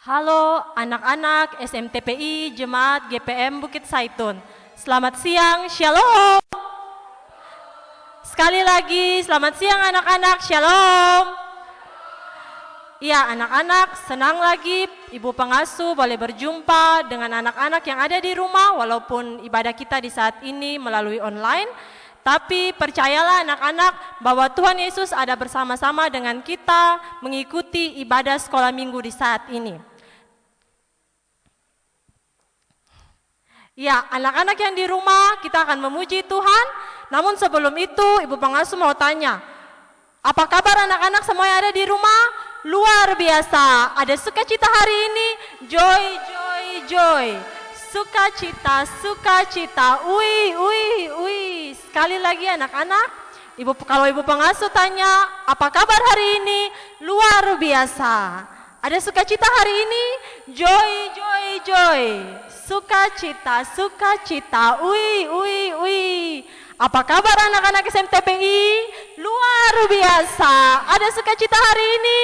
Halo anak-anak SMTPI Jemaat GPM Bukit Saitun. Selamat siang, Shalom. Sekali lagi, selamat siang anak-anak, Shalom. Ya anak-anak, senang lagi Ibu Pengasuh boleh berjumpa dengan anak-anak yang ada di rumah walaupun ibadah kita di saat ini melalui online. Tapi percayalah anak-anak bahwa Tuhan Yesus ada bersama-sama dengan kita mengikuti ibadah sekolah minggu di saat ini. Ya, anak-anak yang di rumah kita akan memuji Tuhan. Namun sebelum itu Ibu Pengasuh mau tanya, apa kabar anak-anak semua yang ada di rumah? Luar biasa, ada sukacita hari ini, joy, joy, joy. Sukacita, ui. Sekali lagi anak-anak, kalau Ibu Pengasuh tanya, apa kabar hari ini? Luar biasa. Ada sukacita hari ini, joy, joy, joy. Sukacita, ui. Apa kabar anak-anak SMTPI? Luar biasa. Ada sukacita hari ini,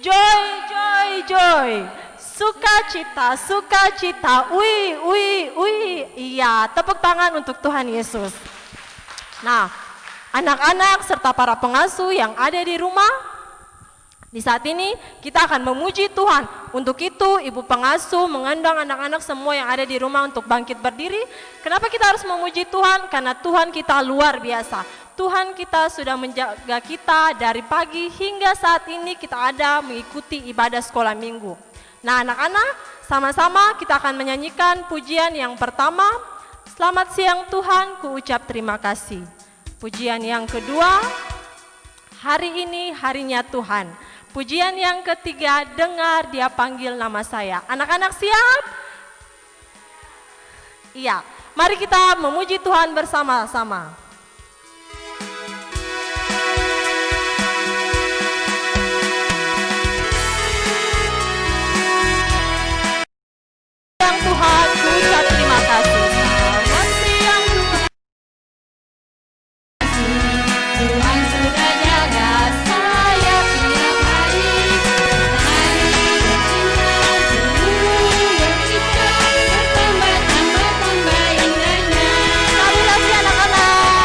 joy, joy, joy. Sukacita, ui. Iya, tepuk tangan untuk Tuhan Yesus. Nah, anak-anak serta para pengasuh yang ada di rumah, di saat ini kita akan memuji Tuhan. Untuk itu Ibu Pengasuh mengundang anak-anak semua yang ada di rumah untuk bangkit berdiri. Kenapa kita harus memuji Tuhan? Karena Tuhan kita luar biasa. Tuhan kita sudah menjaga kita dari pagi hingga saat ini kita ada mengikuti ibadah sekolah minggu. Nah anak-anak, sama-sama kita akan menyanyikan pujian yang pertama. Selamat siang Tuhan, ku ucap terima kasih. Pujian yang kedua, hari ini harinya Tuhan. Pujian yang ketiga, dengar dia panggil nama saya. Anak-anak siap? Iya, mari kita memuji Tuhan bersama-sama. Yang Tuhan, ku ucap terima kasih. Selamat siang Tuhan. Tuhan sudah jaga saya tiap hari. Bertambah indahnya. Sekali lagi anak-anak.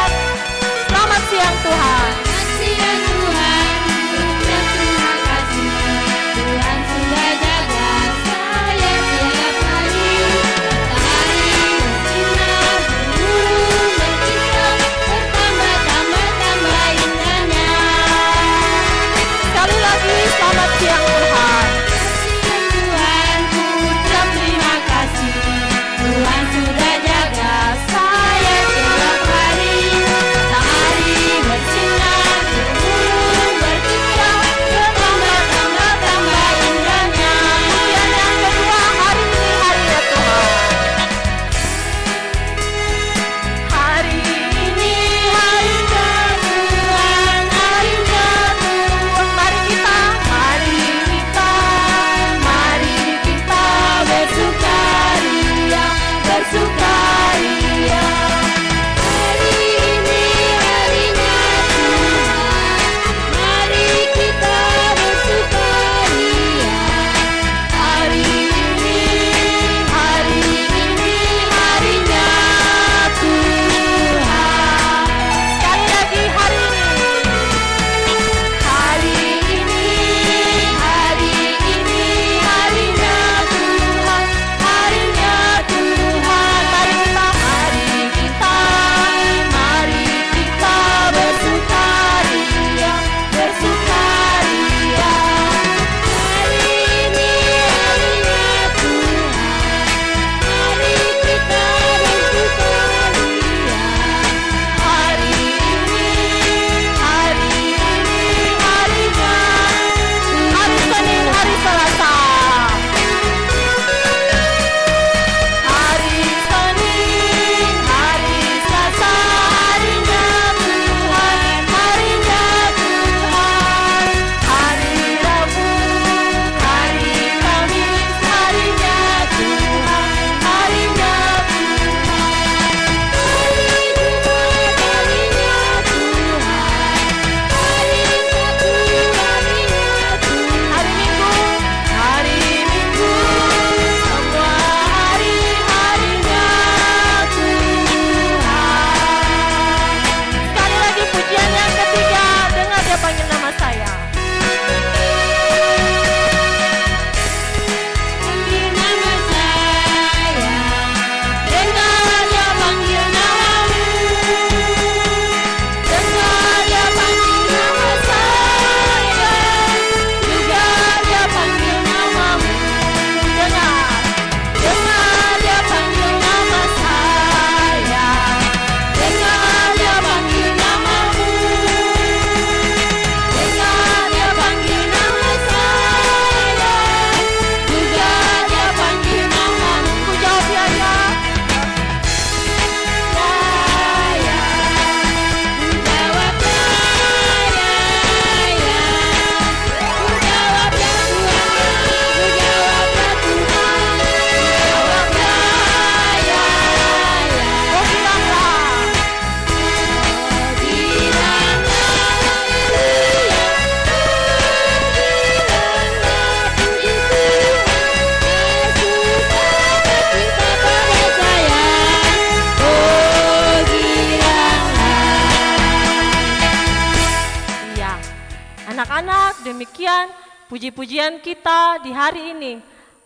demikian puji-pujian kita di hari ini.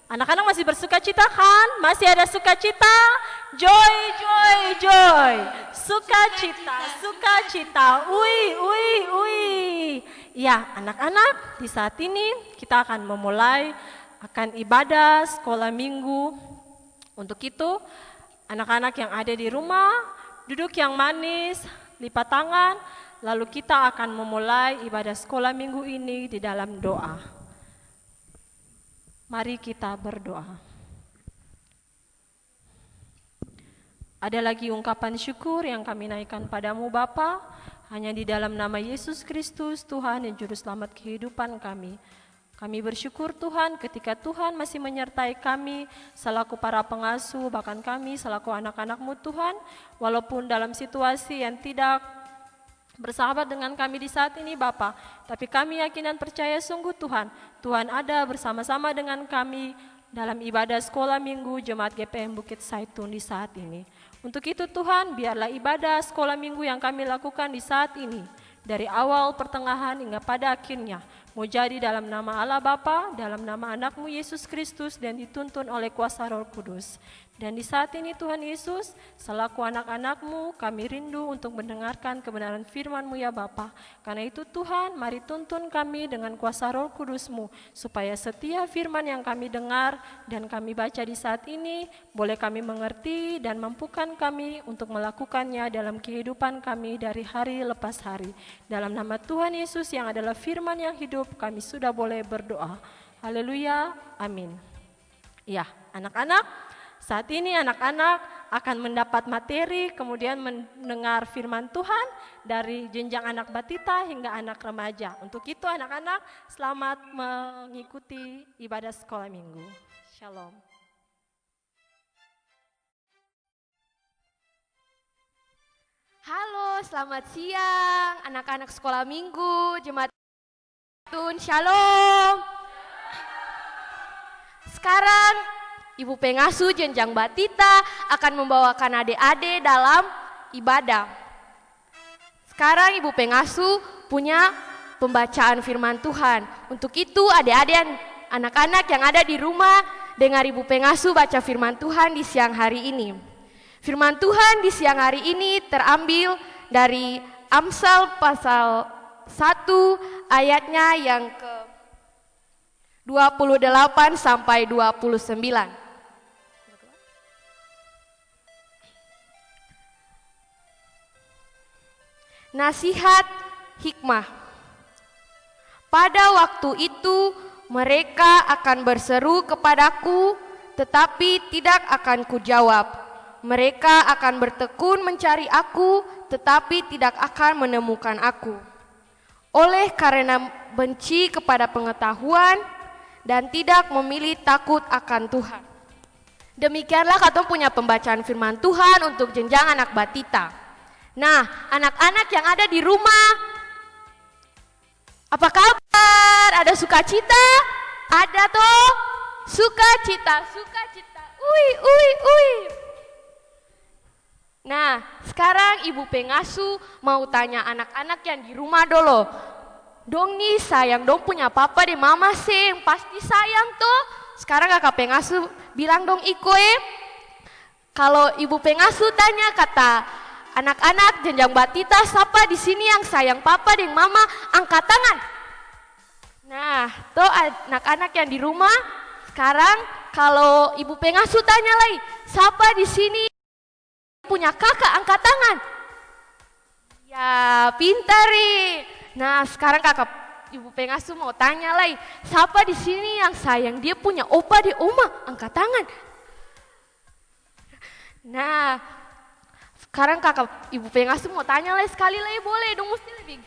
Anak-anak masih bersuka cita kan? Masih ada sukacita? Joy, joy, joy. Sukacita, sukacita. Ui, ui, ui. Ya, anak-anak, di saat ini kita akan memulai akan ibadah sekolah minggu. Untuk itu, anak-anak yang ada di rumah, duduk yang manis, lipat tangan, lalu kita akan memulai ibadah sekolah minggu ini di dalam doa. Mari kita berdoa. Ada lagi ungkapan syukur yang kami naikkan padamu Bapa, hanya di dalam nama Yesus Kristus, Tuhan dan Juru Selamat kehidupan kami. Kami bersyukur Tuhan ketika Tuhan masih menyertai kami selaku para pengasuh, bahkan kami selaku anak-anak-Mu Tuhan, walaupun dalam situasi yang tidak bersahabat dengan kami di saat ini Bapa, tapi kami yakin dan percaya sungguh Tuhan ada bersama-sama dengan kami dalam ibadah sekolah minggu Jemaat GPM Bukit Saitun di saat ini. Untuk itu Tuhan, biarlah ibadah sekolah minggu yang kami lakukan di saat ini, dari awal, pertengahan, hingga pada akhirnya, mau jadi dalam nama Allah Bapa, dalam nama anak-Mu Yesus Kristus, dan dituntun oleh kuasa Roh Kudus. Dan di saat ini Tuhan Yesus, selaku anak-anak-Mu, kami rindu untuk mendengarkan kebenaran firman-Mu ya Bapa. Karena itu Tuhan, mari tuntun kami dengan kuasa Roh Kudus-Mu, supaya setiap firman yang kami dengar dan kami baca di saat ini, boleh kami mengerti dan mampukan kami untuk melakukannya dalam kehidupan kami dari hari lepas hari. Dalam nama Tuhan Yesus yang adalah firman yang hidup, kami sudah boleh berdoa. Haleluya, amin. Ya, anak-anak, saat ini anak-anak akan mendapat materi, kemudian mendengar firman Tuhan dari jenjang anak batita hingga anak remaja. Untuk itu anak-anak selamat mengikuti ibadah sekolah minggu. Shalom. Halo, selamat siang anak-anak sekolah minggu, Jemaat Tun, Shalom. Sekarang Ibu Pengasuh jenjang batita akan membawakan adik-adik dalam ibadah. Sekarang Ibu Pengasuh punya pembacaan firman Tuhan. Untuk itu adik-adik anak-anak yang ada di rumah dengar Ibu Pengasuh baca firman Tuhan di siang hari ini. Firman Tuhan di siang hari ini terambil dari Amsal pasal 1 ayatnya yang ke 28 sampai 29. Nasihat hikmah. Pada waktu itu mereka akan berseru kepadaku, tetapi tidak akan kujawab. Mereka akan bertekun mencari aku, tetapi tidak akan menemukan aku. Oleh karena benci kepada pengetahuan dan tidak memilih takut akan Tuhan. Demikianlah katong punya pembacaan firman Tuhan untuk jenjang anak batita. Nah, anak-anak yang ada di rumah, apa kabar? Ada sukacita? Ada toh? Sukacita, sukacita. Ui, ui, ui. Nah, sekarang Ibu Pengasuh mau tanya anak-anak yang di rumah dulu. Dong nih sayang dong punya papa dan mama sih, pasti sayang toh. Sekarang kakak Pengasuh bilang dong ikoe. Kalau Ibu Pengasuh tanya kata anak-anak jenjang batita, siapa di sini yang sayang papa dan mama? Angkat tangan. Nah, tuh anak-anak yang di rumah, sekarang kalau Ibu Pengasuh tanya lagi, siapa di sini punya kakak? Angkat tangan. Ya, pintari. Nah, sekarang kakak Ibu Pengasuh mau tanya lagi, siapa di sini yang sayang dia punya opa dan oma? Angkat tangan. Nah, sekarang kakak Ibu Pengasuh mau tanya lagi sekali lagi, boleh dong, mesti lebih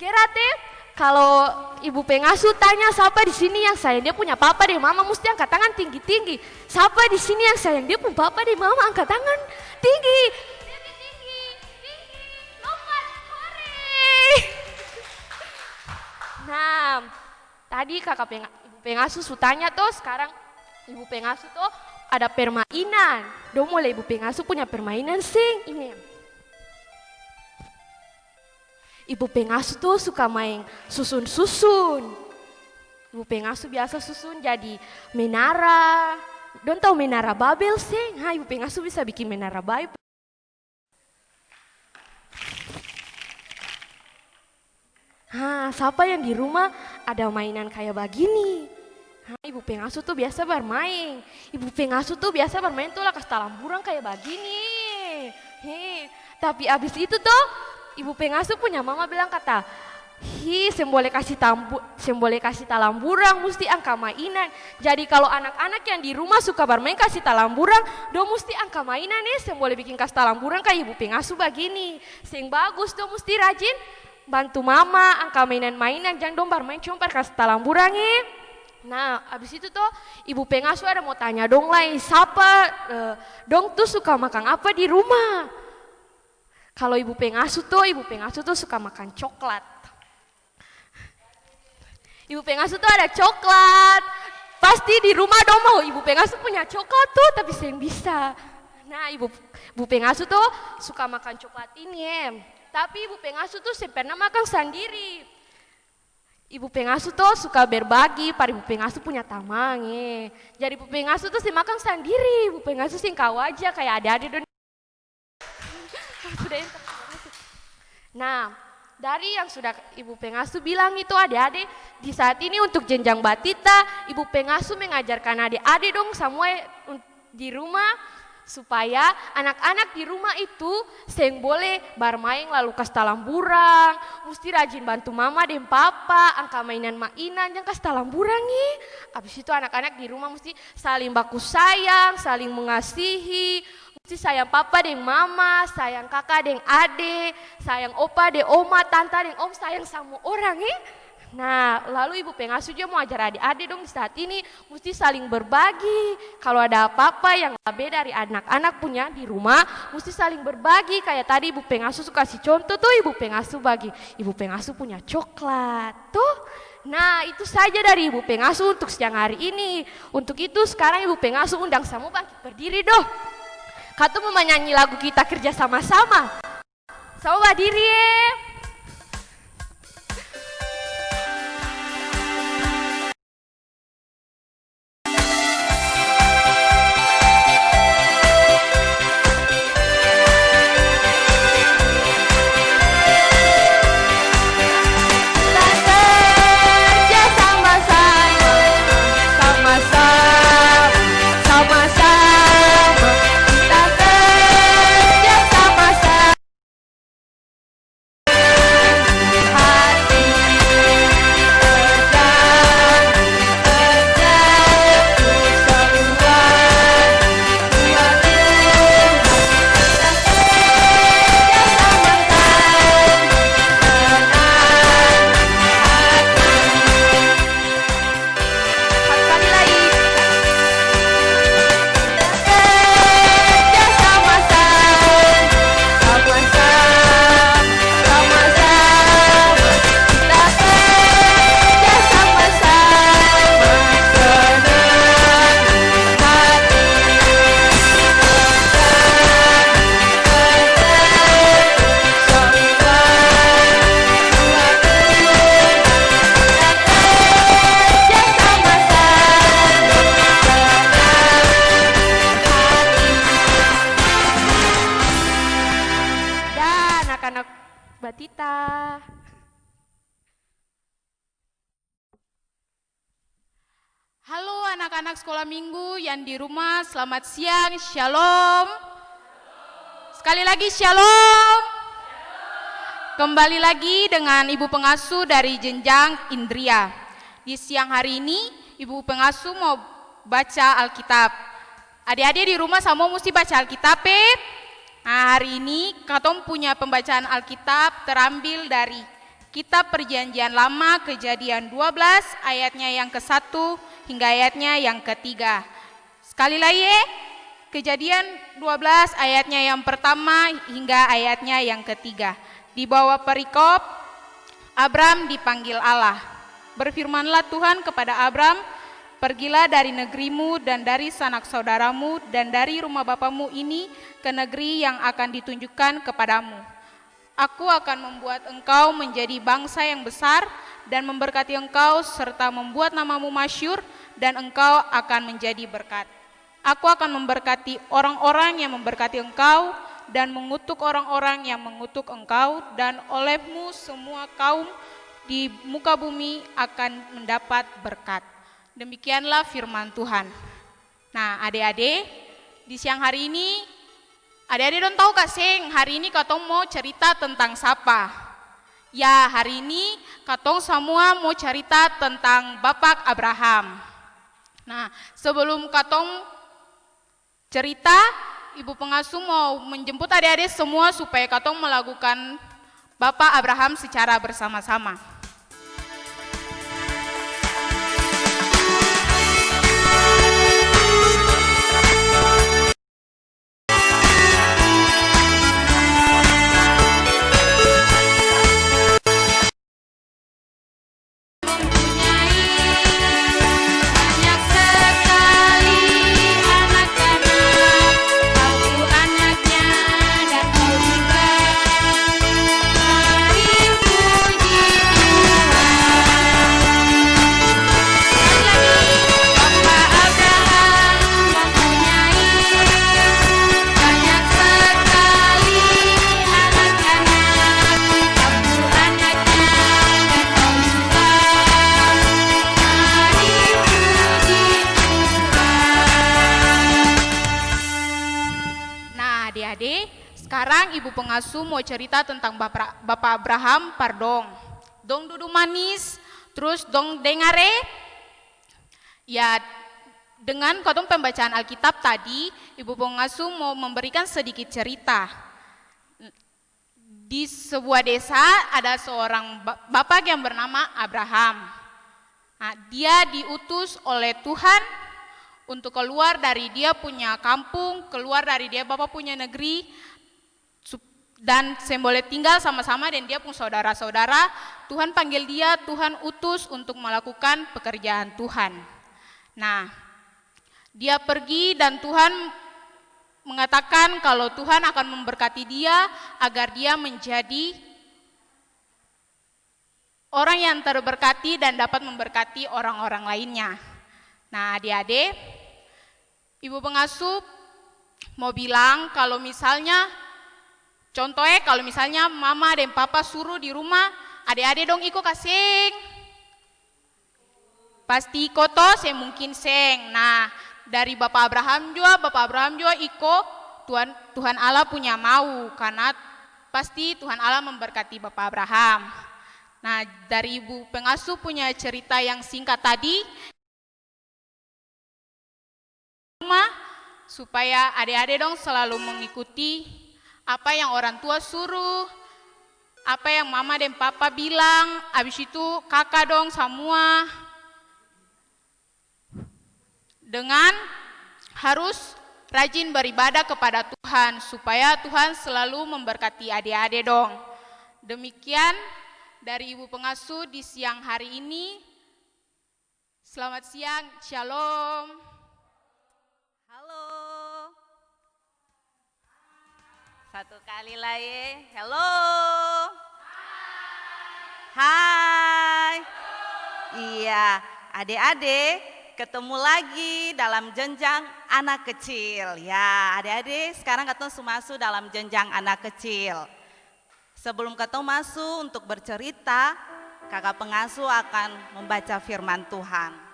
gerate. Kalau Ibu Pengasuh tanya siapa di sini yang sayang dia punya papa dan mama, mesti angkat tangan tinggi-tinggi. Siapa di sini yang sayang dia punya papa dan mama? Angkat tangan tinggi. Tinggi. Lompat, hore. Nah, tadi kakak Ibu Pengasuh tanya tuh, sekarang Ibu Pengasuh tuh ada permainan. Dong mulai Ibu Pengasuh punya permainan sing ini. Ibu pengasuh tuh suka main susun-susun. Ibu pengasuh biasa susun jadi menara. Don tahu menara Babel sih? Ibu pengasuh bisa bikin menara Babel. Siapa yang di rumah ada mainan kayak begini? Ibu pengasuh tuh biasa bermain. Ibu pengasuh tuh biasa bermain tuh lah kasih talamburang kayak begini. Tapi abis itu tuh ibu pengasuh punya mama bilang kata, semboleh kasih talamburang, mesti angka mainan. Jadi kalau anak-anak yang di rumah suka bermain kasih talamburang, do mesti angka mainan nih, semboleh bikin kasih talamburang kayak ibu pengasuh begini. Sing bagus do mesti rajin bantu mama angka mainan-mainan, jangan dong bermain cuma kasih talamburang nih. Nah, abis itu tuh ibu pengasuh ada mau tanya dong lah, siapa dong tuh suka makan apa di rumah? Kalau ibu pengasuh tuh suka makan coklat. Ibu pengasuh tuh ada coklat. Pasti di rumah dong mau ibu pengasuh punya coklat tuh, tapi saya bisa. Nah, ibu pengasuh tuh suka makan coklat ini Tapi ibu pengasuh tuh pernah makan sendiri. Ibu pengasuh tuh suka berbagi, pada ibu pengasuh punya tamang Jadi ibu pengasuh tuh makan sendiri, ibu pengasuh kau aja kayak adik-adik don. Nah, dari yang sudah ibu pengasuh bilang itu adik-adik, di saat ini untuk jenjang batita, ibu pengasuh mengajarkan adik-adik dong semua di rumah supaya anak-anak di rumah itu seng boleh bermain lalu kasih talamburang, mesti rajin bantu mama dan papa, angka mainan-mainan, jangan kasih talamburang Abis itu anak-anak di rumah mesti saling baku sayang, saling mengasihi, mesti sayang papa dan mama, sayang kakak dan adik, sayang opa dan oma, tante dan om, sayang sama orang Nah, lalu ibu pengasuh juga mau ajar adik-adik dong di saat ini mesti saling berbagi. Kalau ada apa-apa yang lebih dari anak-anak punya di rumah, mesti saling berbagi. Kayak tadi ibu pengasuh suka kasih contoh tuh, ibu pengasuh bagi. Ibu pengasuh punya coklat tuh. Nah, itu saja dari ibu pengasuh untuk siang hari ini. Untuk itu sekarang ibu pengasuh undang semua bangkit berdiri doh. Katu mau menyanyi lagu kita kerja sama-sama. Sama berdiri Batita. Halo anak-anak sekolah minggu yang di rumah, selamat siang, shalom. Sekali lagi shalom. Kembali lagi dengan ibu pengasuh dari jenjang Indria. Di siang hari ini ibu pengasuh mau baca Alkitab. Adik-adik di rumah semua mesti baca Alkitab Nah, hari ini Katom punya pembacaan Alkitab terambil dari Kitab Perjanjian Lama Kejadian 12 ayatnya yang ke-1 hingga ayatnya yang ke-3. Sekali lagi Kejadian 12 ayatnya yang pertama hingga ayatnya yang ke-3. Di bawah perikop Abram dipanggil Allah. Berfirmanlah Tuhan kepada Abram, pergilah dari negerimu dan dari sanak saudaramu dan dari rumah bapamu ini ke negeri yang akan ditunjukkan kepadamu. Aku akan membuat engkau menjadi bangsa yang besar dan memberkati engkau serta membuat namamu masyhur dan engkau akan menjadi berkat. Aku akan memberkati orang-orang yang memberkati engkau dan mengutuk orang-orang yang mengutuk engkau, dan olehmu semua kaum di muka bumi akan mendapat berkat. Demikianlah firman Tuhan. Nah, adik-adik, di siang hari ini, adik-adik dong tahu kak Seng, hari ini katong mau cerita tentang siapa? Ya, hari ini katong semua mau cerita tentang Bapak Abraham. Nah, sebelum katong cerita, Ibu pengasuh mau menjemput adik-adik semua supaya katong melakukan Bapak Abraham secara bersama-sama. Sekarang Ibu pengasuh mau cerita tentang Bapak Abraham, pardon. Dong duduk manis, terus dong dengare. Ya, dengan katong pembacaan Alkitab tadi, Ibu pengasuh mau memberikan sedikit cerita. Di sebuah desa ada seorang bapak yang bernama Abraham. Nah, dia diutus oleh Tuhan untuk keluar dari dia punya kampung, keluar dari dia bapak punya negeri, dan saya boleh tinggal sama-sama dan dia pun saudara-saudara. Tuhan panggil dia, Tuhan utus untuk melakukan pekerjaan Tuhan. Nah, dia pergi dan Tuhan mengatakan kalau Tuhan akan memberkati dia agar dia menjadi orang yang terberkati dan dapat memberkati orang-orang lainnya. Nah, adik-adik, Ibu pengasuh mau bilang kalau misalnya, contohnya kalau misalnya mama dan papa suruh di rumah, adik-adik dong ikut kasing. Pasti ikut toh, saya mungkin seng. Nah, dari Bapak Abraham juga ikut, Tuhan Allah punya mau, karena pasti Tuhan Allah memberkati Bapak Abraham. Nah, dari Ibu pengasuh punya cerita yang singkat tadi, supaya adik-adik dong selalu mengikuti apa yang orang tua suruh, apa yang mama dan papa bilang, habis itu kakak dong semua. Dengan harus rajin beribadah kepada Tuhan, supaya Tuhan selalu memberkati adik-adik dong. Demikian dari Ibu pengasuh di siang hari ini. Selamat siang, shalom. Halo. Satu kali lagi, hello. Hai. Iya, adik-adik ketemu lagi dalam jenjang anak kecil. Ya, adik-adik sekarang ketemu masuk dalam jenjang anak kecil. Sebelum ketemu masuk untuk bercerita, kakak pengasuh akan membaca firman Tuhan.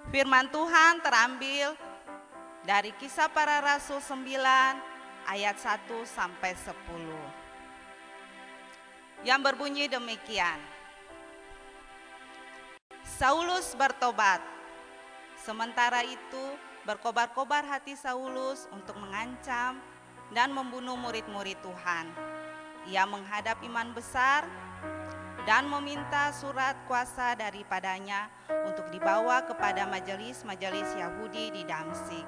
Firman Tuhan terambil dari Kisah Para Rasul 9 ayat 1 sampai 10. Yang berbunyi demikian. Saulus bertobat. Sementara itu berkobar-kobar hati Saulus untuk mengancam dan membunuh murid-murid Tuhan. Ia menghadap imam besar dan meminta surat kuasa daripadanya untuk dibawa kepada majelis-majelis Yahudi di Damsyik,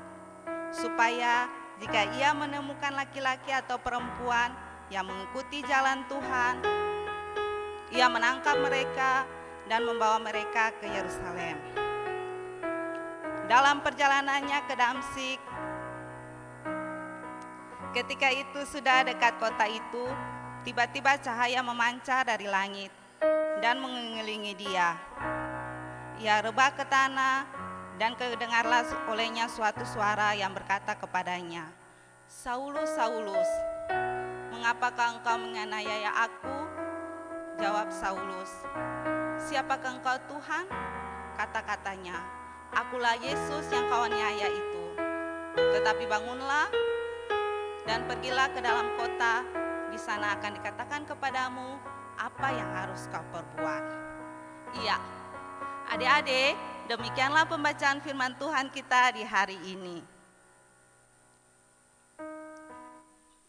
supaya jika ia menemukan laki-laki atau perempuan yang mengikuti jalan Tuhan, ia menangkap mereka dan membawa mereka ke Yerusalem. Dalam perjalanannya ke Damsyik, Ketika itu sudah dekat kota itu, tiba-tiba cahaya memancar dari langit dan mengelilingi dia. Ia rebah ke tanah dan kedengarlah olehnya suatu suara yang berkata kepadanya, "Saulus, Saulus, mengapakah engkau menganiaya aku?" Jawab Saulus, "Siapakah engkau Tuhan?" Kata-katanya, "Akulah Yesus yang kau aniaya itu. Tetapi bangunlah dan pergilah ke dalam kota, di sana akan dikatakan kepadamu apa yang harus kau perbuat." Iya, adik-adik, demikianlah pembacaan firman Tuhan kita di hari ini.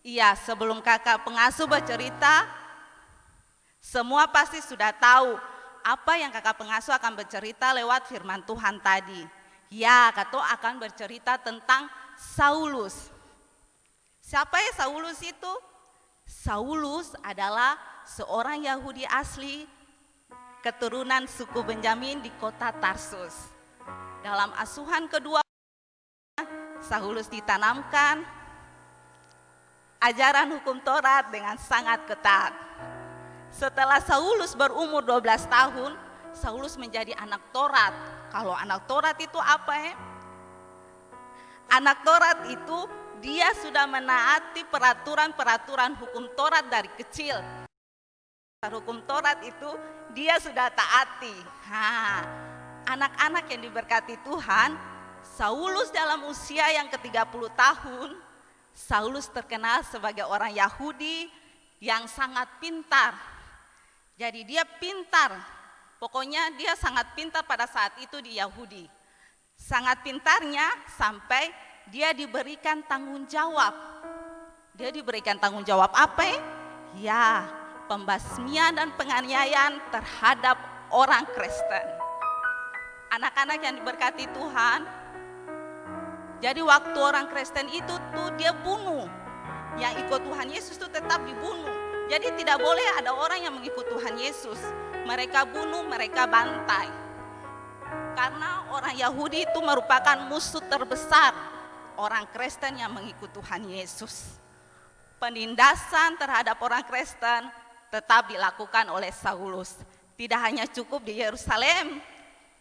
Iya, sebelum kakak pengasuh bercerita, semua pasti sudah tahu apa yang kakak pengasuh akan bercerita lewat firman Tuhan tadi. Ya, Kato akan bercerita tentang Saulus. Siapa ya Saulus itu? Saulus adalah seorang Yahudi asli keturunan suku Benyamin di kota Tarsus. Dalam asuhan kedua, Saulus ditanamkan ajaran hukum Taurat dengan sangat ketat. Setelah Saulus berumur 12 tahun, Saulus menjadi anak Taurat. Kalau anak Taurat itu apa ya? Anak Taurat itu dia sudah menaati peraturan-peraturan hukum Taurat dari kecil. Hukum Taurat itu dia sudah taati. Anak-anak yang diberkati Tuhan, Saulus dalam usia yang ke-30 tahun, Saulus terkenal sebagai orang Yahudi yang sangat pintar. Jadi dia pintar, pokoknya dia sangat pintar pada saat itu di Yahudi. Sangat pintarnya sampai dia diberikan tanggung jawab. Dia diberikan tanggung jawab apa ya? Ya, pembasmian dan penganiayaan terhadap orang Kristen. Anak-anak yang diberkati Tuhan, jadi waktu orang Kristen itu tuh dia bunuh. Yang ikut Tuhan Yesus itu tetap dibunuh. Jadi tidak boleh ada orang yang mengikut Tuhan Yesus. Mereka bunuh, mereka bantai. Karena orang Yahudi itu merupakan musuh terbesar orang Kristen yang mengikut Tuhan Yesus. Penindasan terhadap orang Kristen tetap dilakukan oleh Saulus. Tidak hanya cukup di Yerusalem,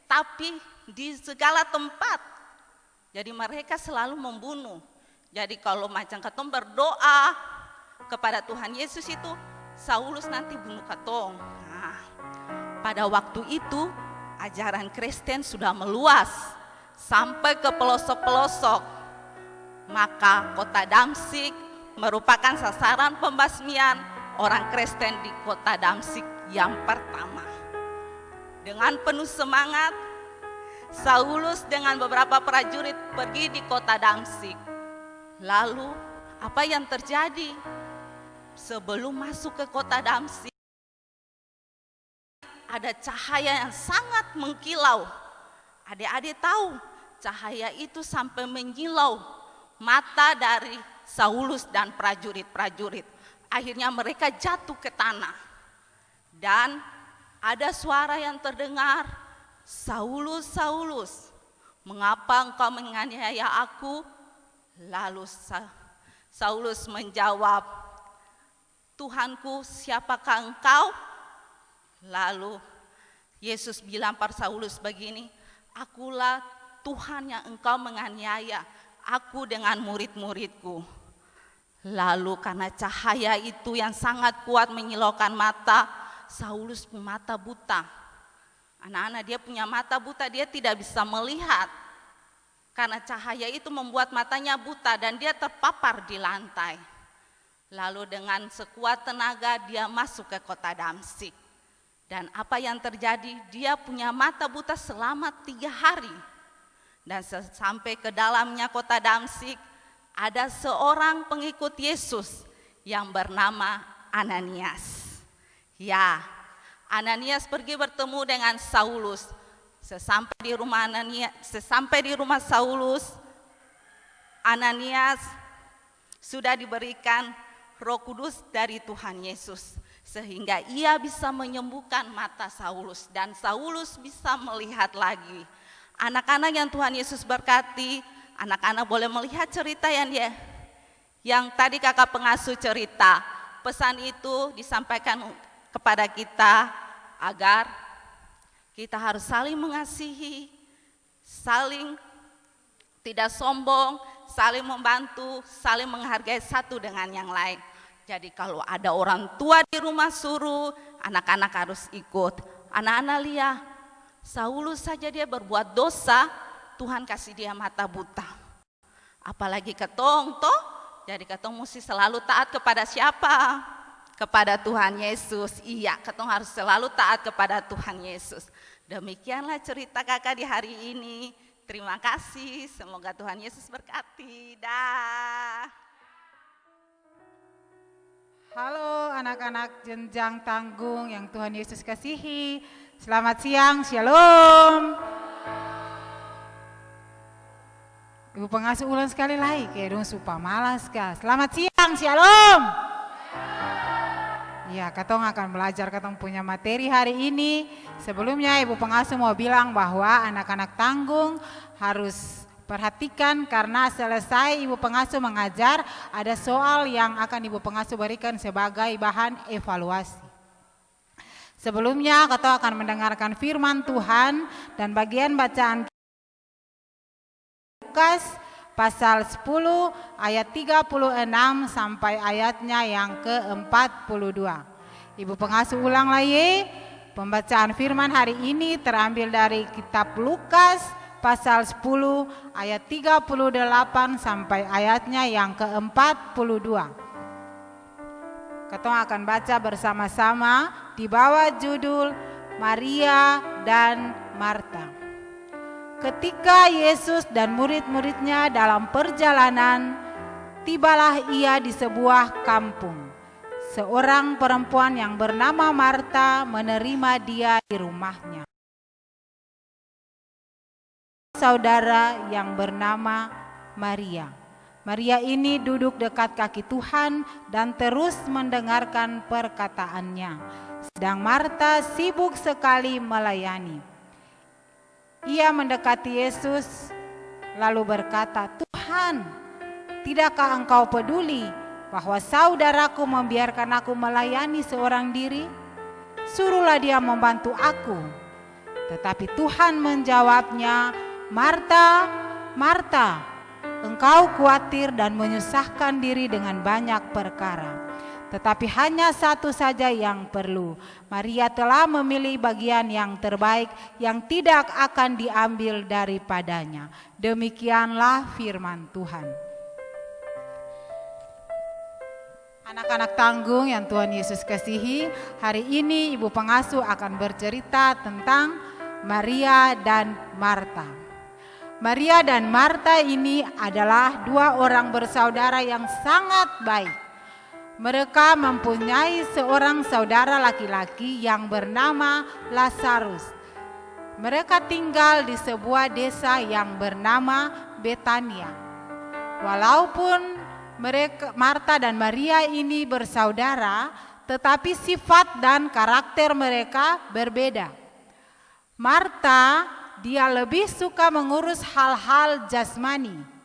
tapi di segala tempat. Jadi mereka selalu membunuh. Jadi kalau macam katong berdoa kepada Tuhan Yesus itu, Saulus nanti bunuh katong. Pada waktu itu ajaran Kristen sudah meluas sampai ke pelosok-pelosok. Maka kota Damsyik merupakan sasaran pembasmian orang Kristen di kota Damsyik yang pertama. Dengan penuh semangat, Saulus dengan beberapa prajurit pergi di kota Damsyik. Lalu apa yang terjadi? Sebelum masuk ke kota Damsyik, ada cahaya yang sangat mengkilau. Adik-adik tahu, cahaya itu sampai menyilau mata dari Saulus dan prajurit-prajurit. Akhirnya mereka jatuh ke tanah. Dan ada suara yang terdengar, "Saulus, Saulus, mengapa engkau menganiaya aku?" Lalu Saulus menjawab, "Tuhanku, siapakah engkau?" Lalu Yesus bilang pada Saulus begini, "Akulah Tuhan yang engkau menganiaya, aku dengan murid-muridku." Lalu karena cahaya itu yang sangat kuat menyilaukan mata, Saulus punya mata buta. Anak-anak, dia punya mata buta, dia tidak bisa melihat. Karena cahaya itu membuat matanya buta dan dia terpapar di lantai. Lalu dengan sekuat tenaga dia masuk ke kota Damsyik. Dan apa yang terjadi? Dia punya mata buta selama 3 hari. Dan sampai ke dalamnya kota Damsyik, ada seorang pengikut Yesus yang bernama Ananias. Ya, Ananias pergi bertemu dengan Saulus. Sesampai di rumah Saulus, Ananias sudah diberikan Roh Kudus dari Tuhan Yesus, sehingga ia bisa menyembuhkan mata Saulus dan Saulus bisa melihat lagi. Anak-anak yang Tuhan Yesus berkati, anak-anak boleh melihat cerita Yang tadi kakak pengasuh cerita, pesan itu disampaikan kepada kita agar kita harus saling mengasihi, saling tidak sombong, saling membantu, saling menghargai satu dengan yang lain. Jadi kalau ada orang tua di rumah suruh, anak-anak harus ikut. Anak-anak lihat, Saulus saja dia berbuat dosa, Tuhan kasih dia mata buta. Apalagi ketong toh, jadi ketong mesti selalu taat kepada siapa? Kepada Tuhan Yesus. Iya, ketong harus selalu taat kepada Tuhan Yesus. Demikianlah cerita kakak di hari ini. Terima kasih, semoga Tuhan Yesus berkati. Dah. Halo anak-anak jenjang tanggung yang Tuhan Yesus kasihi. Selamat siang, shalom. Ibu pengasuh ulang sekali lagi, kayak dong supa malas kah. Selamat siang, shalom. Ya, katong akan belajar katong punya materi hari ini. Sebelumnya Ibu pengasuh mau bilang bahwa anak-anak tanggung harus perhatikan karena selesai Ibu pengasuh mengajar, ada soal yang akan Ibu pengasuh berikan sebagai bahan evaluasi. Sebelumnya katong akan mendengarkan firman Tuhan dan bagian bacaan Lukas pasal 10 ayat 36 sampai ayatnya yang ke-42. Ibu pengasuh ulang lagi, pembacaan firman hari ini terambil dari kitab Lukas pasal 10 ayat 38 sampai ayatnya yang ke-42. Kita akan baca bersama-sama di bawah judul Maria dan Marta. Ketika Yesus dan murid-muridnya dalam perjalanan, tibalah ia di sebuah kampung. Seorang perempuan yang bernama Marta menerima dia di rumahnya. Saudara yang bernama Maria. Maria ini duduk dekat kaki Tuhan dan terus mendengarkan perkataannya. Sedang Marta sibuk sekali melayani. Ia mendekati Yesus lalu berkata, "Tuhan, tidakkah engkau peduli bahwa saudaraku membiarkan aku melayani seorang diri? Suruhlah dia membantu aku." Tetapi Tuhan menjawabnya, "Marta, Marta, engkau khawatir dan menyusahkan diri dengan banyak perkara. Tetapi hanya satu saja yang perlu. Maria telah memilih bagian yang terbaik yang tidak akan diambil daripadanya." Demikianlah firman Tuhan. Anak-anak tanggung yang Tuhan Yesus kasihi, hari ini Ibu pengasuh akan bercerita tentang Maria dan Marta. Maria dan Marta ini adalah dua orang bersaudara yang sangat baik. Mereka mempunyai seorang saudara laki-laki yang bernama Lazarus. Mereka tinggal di sebuah desa yang bernama Betania. Walaupun Marta dan Maria ini bersaudara, tetapi sifat dan karakter mereka berbeda. Marta, dia lebih suka mengurus hal-hal jasmani.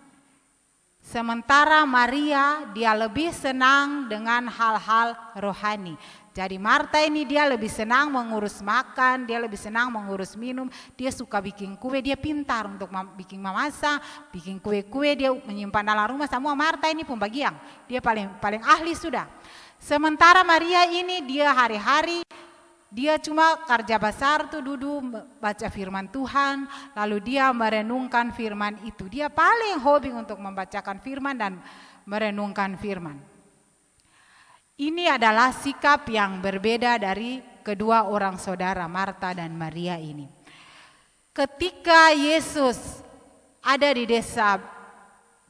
Sementara Maria, dia lebih senang dengan hal-hal rohani. Jadi Marta ini dia lebih senang mengurus makan, dia lebih senang mengurus minum, dia suka bikin kue, dia pintar untuk bikin memasak, bikin kue-kue, dia menyimpan dalam rumah. Semua Marta ini pembagian, dia paling ahli sudah. Sementara Maria ini dia hari-hari dia cuma kerja besar tuh duduk baca firman Tuhan, lalu dia merenungkan firman itu. Dia paling hobi untuk membacakan firman dan merenungkan firman. Ini adalah sikap yang berbeda dari kedua orang saudara Marta dan Maria ini. Ketika Yesus ada di desa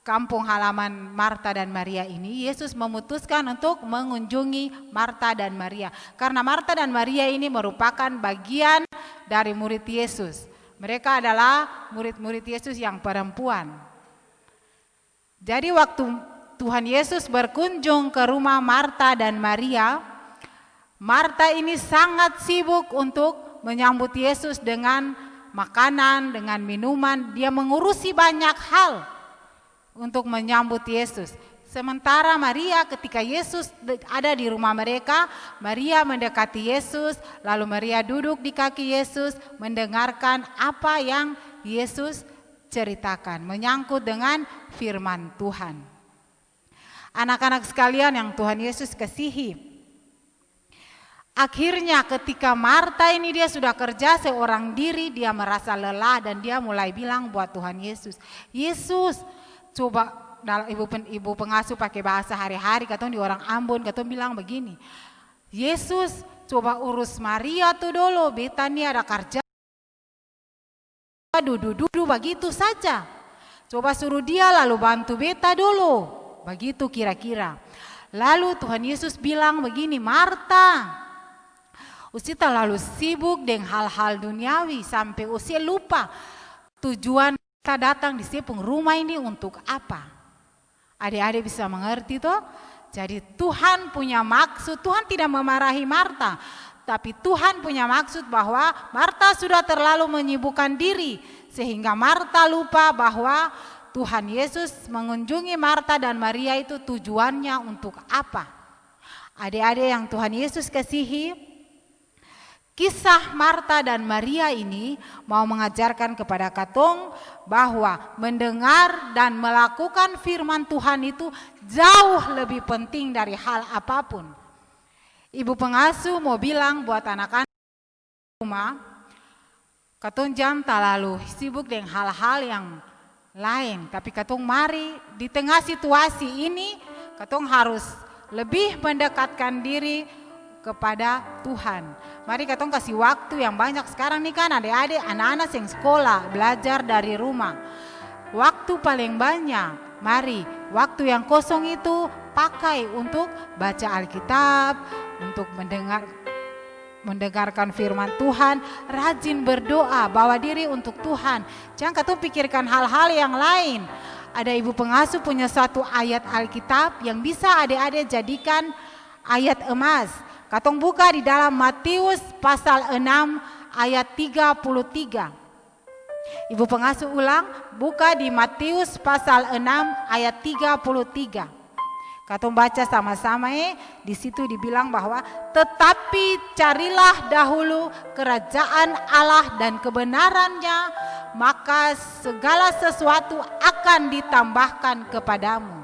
kampung halaman Marta dan Maria ini, Yesus memutuskan untuk mengunjungi Marta dan Maria. Karena Marta dan Maria ini merupakan bagian dari murid Yesus. Mereka adalah murid-murid Yesus yang perempuan. Jadi waktu Tuhan Yesus berkunjung ke rumah Marta dan Maria, Marta ini sangat sibuk untuk menyambut Yesus dengan makanan, dengan minuman. Dia mengurusi banyak hal untuk menyambut Yesus. Sementara Maria ketika Yesus ada di rumah mereka, Maria mendekati Yesus, lalu Maria duduk di kaki Yesus mendengarkan apa yang Yesus ceritakan, menyangkut dengan firman Tuhan. Anak-anak sekalian yang Tuhan Yesus kasihi, akhirnya ketika Marta ini dia sudah kerja seorang diri, dia merasa lelah dan dia mulai bilang buat Tuhan Yesus, Yesus coba, dalam ibu pengasuh pakai bahasa hari-hari, katong di orang Ambon, katong bilang begini, Yesus coba urus Maria tuh dulu, beta nih ada kerja, duduk-duduk begitu saja, coba suruh dia lalu bantu beta dulu, begitu kira-kira. Lalu Tuhan Yesus bilang begini, Marta, usia terlalu sibuk dengan hal-hal duniawi sampai usia lupa tujuan kita datang di sepung rumah ini untuk apa. Adik-adik bisa mengerti toh? Jadi Tuhan punya maksud, Tuhan tidak memarahi Marta, tapi Tuhan punya maksud bahwa Marta sudah terlalu menyibukkan diri sehingga Marta lupa bahwa Tuhan Yesus mengunjungi Marta dan Maria itu tujuannya untuk apa. Adik-adik yang Tuhan Yesus kasihi, kisah Marta dan Maria ini mau mengajarkan kepada katong bahwa mendengar dan melakukan firman Tuhan itu jauh lebih penting dari hal apapun. Ibu pengasuh mau bilang buat anak-anak rumah, katong jangan terlalu sibuk dengan hal-hal yang lain, tapi katong mari di tengah situasi ini katong harus lebih mendekatkan diri kepada Tuhan. Mari katong kasih waktu yang banyak sekarang nih kan adik-adik, anak-anak yang sekolah, belajar dari rumah. Waktu paling banyak, mari waktu yang kosong itu pakai untuk baca Alkitab, untuk mendengarkan firman Tuhan, rajin berdoa, bawa diri untuk Tuhan. Jangan katong pikirkan hal-hal yang lain. Ada ibu pengasuh punya suatu ayat Alkitab yang bisa adik-adik jadikan ayat emas. Katong buka di dalam Matius pasal 6 ayat 33. Ibu pengasuh ulang, buka di Matius pasal 6 ayat 33. Katong baca sama-sama di situ dibilang bahwa tetapi carilah dahulu kerajaan Allah dan kebenarannya, maka segala sesuatu akan ditambahkan kepadamu.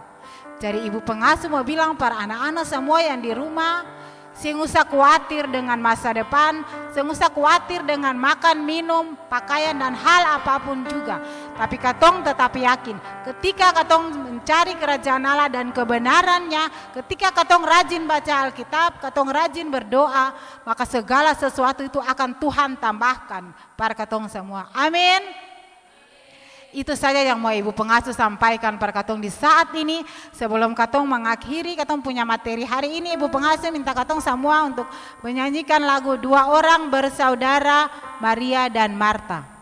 Jadi ibu pengasuh mau bilang para anak-anak semua yang di rumah, sing usah khawatir dengan masa depan, sing usah khawatir dengan makan, minum, pakaian dan hal apapun juga. Tapi katong tetap yakin, ketika katong mencari kerajaan Allah dan kebenarannya, ketika katong rajin baca Alkitab, katong rajin berdoa, maka segala sesuatu itu akan Tuhan tambahkan para katong semua. Amin. Itu saja yang mau ibu pengasuh sampaikan para katong di saat ini. Sebelum katong mengakhiri katong punya materi hari ini, ibu pengasuh minta katong semua untuk menyanyikan lagu Dua Orang Bersaudara, Maria dan Marta.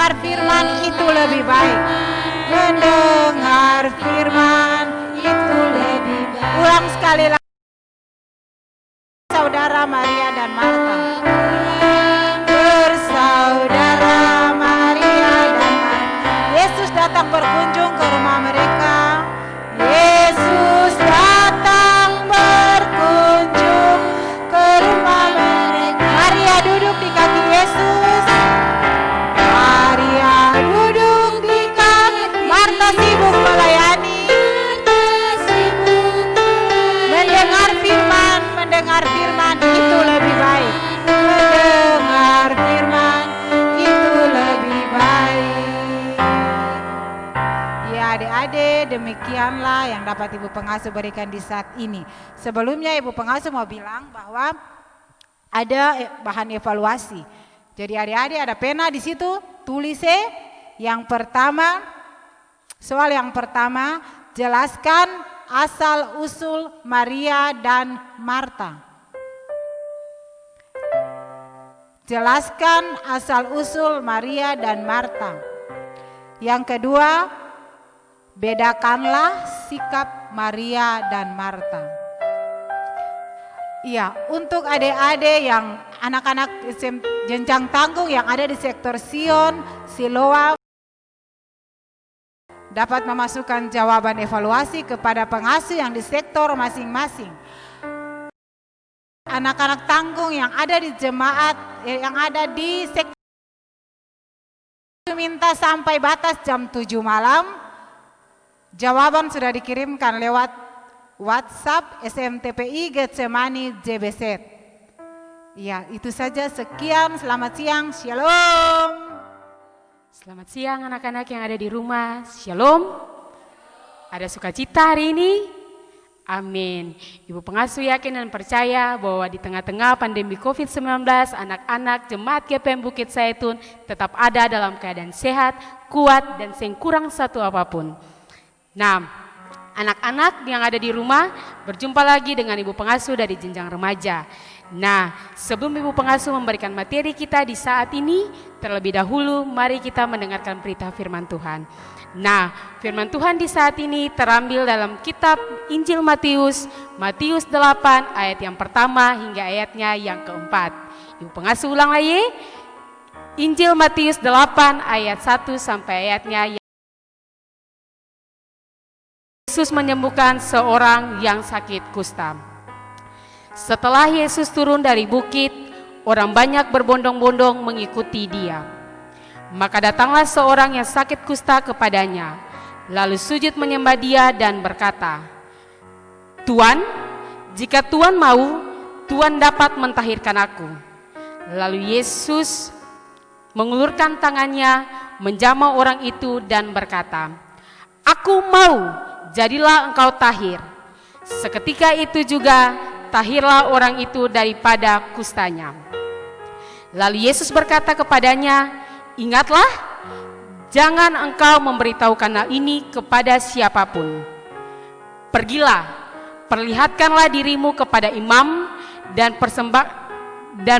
Firman itu lebih baik. Mendengar firman itu lebih baik. Ulang sekali lagi. Saudara Maria dan Marta. Bersaudara Maria dan Marta. Yesus datang berkunjung ke rumah mereka. Yesus datang berkunjung ke rumah mereka. Maria duduk di kaki Yesus. Sibuk melayani, mendengar firman itu lebih baik. Mendengar firman itu lebih baik. Ya adik-adik, demikianlah yang dapat ibu pengasuh berikan di saat ini. Sebelumnya ibu pengasuh mau bilang bahwa ada bahan evaluasi. Jadi adik-adik ada pena di situ, tulis yang pertama, soal yang pertama, jelaskan asal usul Maria dan Marta. Jelaskan asal usul Maria dan Marta. Yang kedua, bedakanlah sikap Maria dan Marta. Iya, untuk adik-adik yang anak-anak jenjang tanggung yang ada di sektor Sion, Siloam, dapat memasukkan jawaban evaluasi kepada pengasuh yang di sektor masing-masing. Anak-anak tanggung yang ada di jemaat, yang ada di sektor, minta sampai batas jam 7 malam, jawaban sudah dikirimkan lewat WhatsApp SMTPI Getsemani JBZ. Ya, itu saja. Sekian, selamat siang, shalom. Selamat siang anak-anak yang ada di rumah, shalom. Ada sukacita hari ini? Amin. Ibu pengasuh yakin dan percaya bahwa di tengah-tengah pandemi COVID-19, anak-anak jemaat GPM Bukit Zaitun tetap ada dalam keadaan sehat, kuat, dan sing kurang satu apapun. Nah, anak-anak yang ada di rumah berjumpa lagi dengan ibu pengasuh dari jenjang remaja. Nah, sebelum ibu pengasuh memberikan materi kita di saat ini, terlebih dahulu mari kita mendengarkan berita firman Tuhan. Nah, firman Tuhan di saat ini terambil dalam kitab Injil Matius, Matius 8 ayat yang pertama hingga ayatnya yang keempat. Ibu pengasuh ulang lagi, Injil Matius 8 ayat 1 sampai ayatnya. Yesus menyembuhkan seorang yang sakit kusta. Setelah Yesus turun dari bukit, orang banyak berbondong-bondong mengikuti dia. Maka datanglah seorang yang sakit kusta kepadanya, lalu sujud menyembah dia dan berkata, "Tuan, jika Tuan mau, Tuan dapat mentahirkan aku." Lalu Yesus mengulurkan tangannya, menjamah orang itu dan berkata, "Aku mau, jadilah engkau tahir." Seketika itu juga tahirlah orang itu daripada kustanya. Lalu Yesus berkata kepadanya, "Ingatlah, jangan engkau memberitahukan hal ini kepada siapapun. Pergilah, perlihatkanlah dirimu kepada imam dan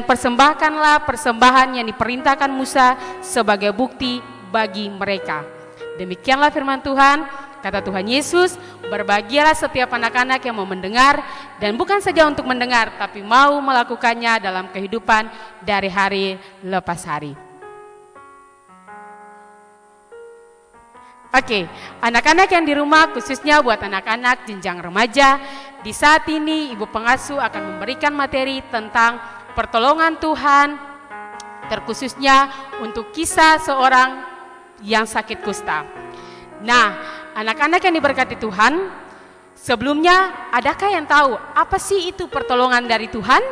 persembahkanlah persembahan yang diperintahkan Musa sebagai bukti bagi mereka." Demikianlah firman Tuhan. Kata Tuhan Yesus, berbahagialah setiap anak-anak yang mau mendengar, dan bukan saja untuk mendengar, tapi mau melakukannya dalam kehidupan dari hari lepas hari. Oke, anak-anak yang di rumah, khususnya buat anak-anak jenjang remaja, di saat ini ibu pengasuh akan memberikan materi tentang pertolongan Tuhan, terkhususnya untuk kisah seorang yang sakit kusta. Nah, anak-anak yang diberkati Tuhan, sebelumnya adakah yang tahu apa sih itu pertolongan dari Tuhan?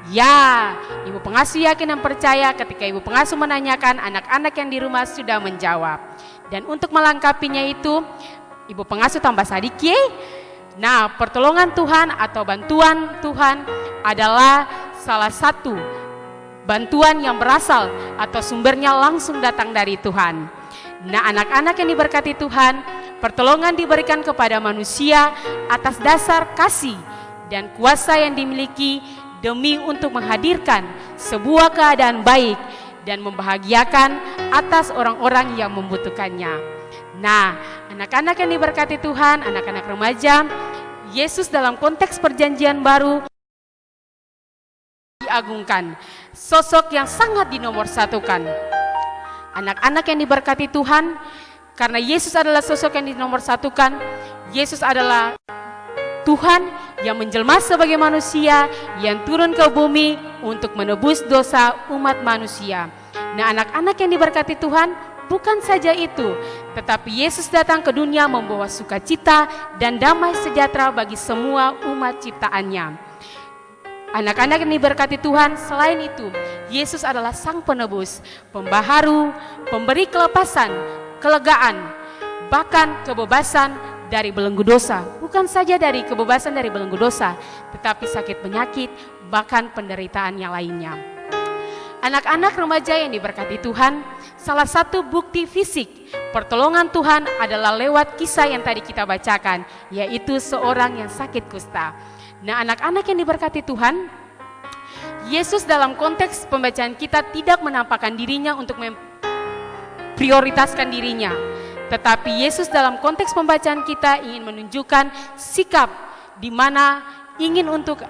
Ya, ibu pengasuh yakin dan percaya ketika ibu pengasuh menanyakan, anak-anak yang di rumah sudah menjawab. Dan untuk melengkapinya itu, ibu pengasuh tambah sedikit. Nah, pertolongan Tuhan atau bantuan Tuhan adalah salah satu bantuan yang berasal atau sumbernya langsung datang dari Tuhan. Nah, anak-anak yang diberkati Tuhan, pertolongan diberikan kepada manusia atas dasar kasih dan kuasa yang dimiliki demi untuk menghadirkan sebuah keadaan baik dan membahagiakan atas orang-orang yang membutuhkannya. Nah, anak-anak yang diberkati Tuhan, anak-anak remaja, Yesus dalam konteks perjanjian baru diagungkan, sosok yang sangat dinomorsatukan. Anak-anak yang diberkati Tuhan, karena Yesus adalah sosok yang dinomorsatukan, Yesus adalah Tuhan yang menjelma sebagai manusia, yang turun ke bumi untuk menebus dosa umat manusia. Nah, anak-anak yang diberkati Tuhan, bukan saja itu, tetapi Yesus datang ke dunia membawa sukacita dan damai sejahtera bagi semua umat ciptaannya. Anak-anak yang diberkati Tuhan, selain itu, Yesus adalah Sang Penebus, Pembaharu, Pemberi kelepasan, kelegaan, bahkan kebebasan dari belenggu dosa. Bukan saja dari kebebasan dari belenggu dosa, tetapi sakit penyakit, bahkan penderitaan yang lainnya. Anak-anak remaja yang diberkati Tuhan, salah satu bukti fisik pertolongan Tuhan adalah lewat kisah yang tadi kita bacakan, yaitu seorang yang sakit kusta. Nah, anak-anak yang diberkati Tuhan, Yesus dalam konteks pembacaan kita tidak menampakkan dirinya untuk memprioritaskan dirinya. Tetapi Yesus dalam konteks pembacaan kita ingin menunjukkan sikap di mana ingin untuk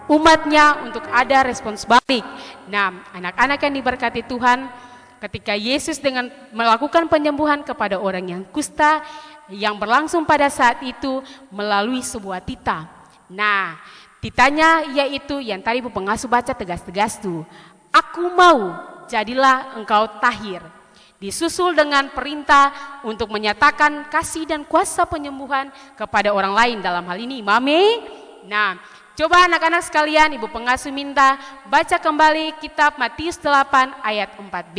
umatnya untuk ada respons balik. Nah, anak-anak yang diberkati Tuhan, ketika Yesus dengan melakukan penyembuhan kepada orang yang kusta yang berlangsung pada saat itu melalui sebuah tita. Nah, titanya yaitu yang tadi Bu Pengasuh baca tegas-tegas tuh. Aku mau, jadilah engkau tahir. Disusul dengan perintah untuk menyatakan kasih dan kuasa penyembuhan kepada orang lain, dalam hal ini imame. Nah, coba anak-anak sekalian, Ibu Pengasuh minta baca kembali kitab Matius 8 ayat 4b.